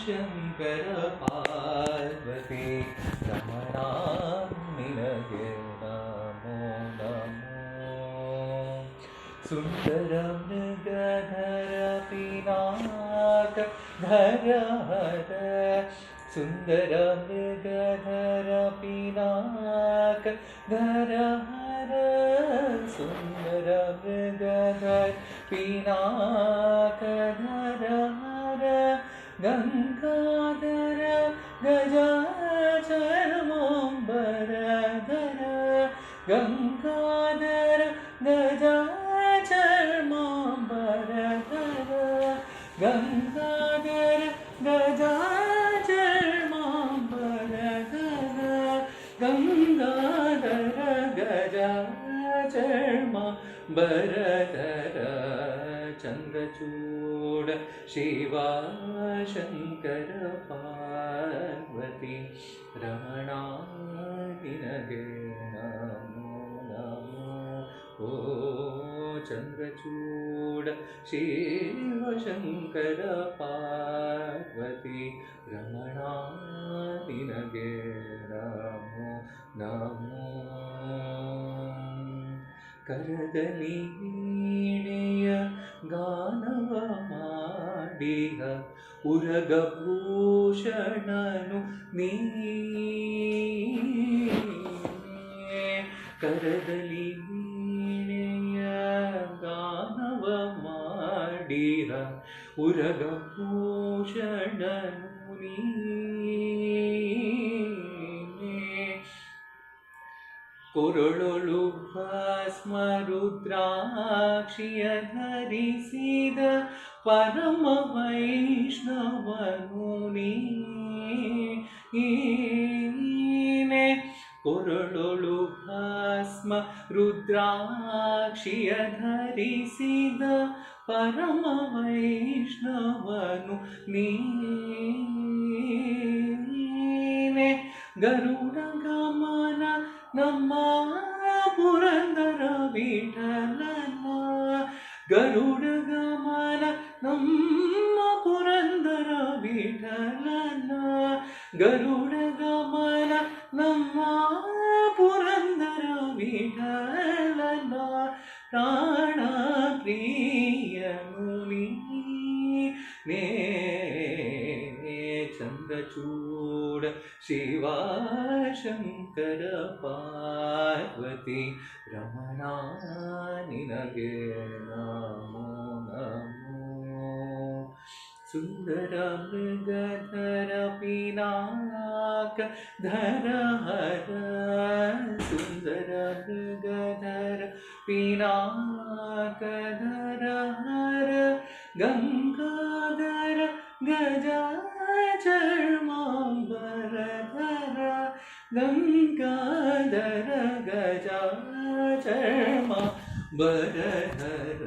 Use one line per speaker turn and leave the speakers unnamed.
ಶಂಕರ ಪಾರ್ವತಿ ರಮಣ ನಿನಗೆ ನಮೋ ನಮೋ. ಸುಂದರ ಮೃಗಧರ ಪಿನಾಕ ಧರ ಹರ ಸುಂದರ ಮೃಗಧರ ಪಿನಾಕ ಧರ ಹರ ಸುಂದರ ಮೃಗಧರ ಪಿನಾಕ ಧರ ಹರ ಗಂಗಾಧರ ಗಜಾಚರ್ಮಾಂಬರ ಧರ ಗಂಗಾಧರ ಗಜಾಚರ್ಮಾಂಬರ ಧರ ಗಂಗಾಧರ ಗಜಾಚರ್ಮಾಂಬರ ಧರ ಗಂಗಾಧರ ಗಜಾಚರ್ಮಾಂಬರ ಧರ ಚಂದ್ರಚೂಡ ಶಿವ ಶಂಕರ ಪಾರ್ವತಿ ರಮಣ ನಿನಗೆ ನಮೋ ನಮೋ. ಓ ಚಂದ್ರಚೂಡ ಶಿವ ಶಂಕರ ಪಾರ್ವತಿ ರಮಣ ನಿನಗೆ ನಮೋ ನಮೋ. ಕರದಲ್ಲಿ ವೀಣೆಯ ಗಾನವ ಮಾಡಿಹ ಉರಗಭೂಷಣನು ನೀನೆ. ಕರದಲ್ಲಿ ವೀಣೆಯ ಗಾನವ ಮಾಡಿಹ ಉರಗಭೂಷಣನು ನೀನೆ. ಕೊರಳೊಳು ಭಸ್ಮ ರುದ್ರಾಕ್ಷಿಯ ಧರಿಸಿದ ಪರಮ ವೈಷ್ಣವನು ನೀನೆ. ಕೊರಳೊಳು ಭಸ್ಮ ರುದ್ರಾಕ್ಷಿಯ ಧರಿಸಿದ ಪರಮ ವೈಷ್ಣವನು ನೀನೆ. ಗರುಡ ಗಮನ ನಮ್ಮ ಪುರಂದರ ವಿಠಲನ ಗರುಡ ಗಮನ ನಮ್ಮ ಪುರಂದರ ವಿಠಲನ ಗರುಡ ಗಮನ ನಮ್ಮ ಪುರಂದರ ವಿಠಲನ ಪ್ರಾಣ ಪ್ರಿಯನು ನೀನೇ. ಚಂದ್ರಚೂಡ ಶಿವ ಶಂಕರ ಪಾರ್ವತಿ ರಮಣ ನಿನಗೆ ನಮೋ ನಮೋ. ಸುಂದರ ಮೃಗಧರ ಪಿನಾಕ ಧರ ಹರ ಸುಂದರ ಮೃಗಧರ ಪಿನಾಕ ಧರ ಹರ ಗಂಗಾಧರ ಗಜಾಚರ್ಮಾಂಬರ ಧರ ಗಂಗಾಧರ ಗಜಾಚರ್ಮಾಂಬರ ಧರ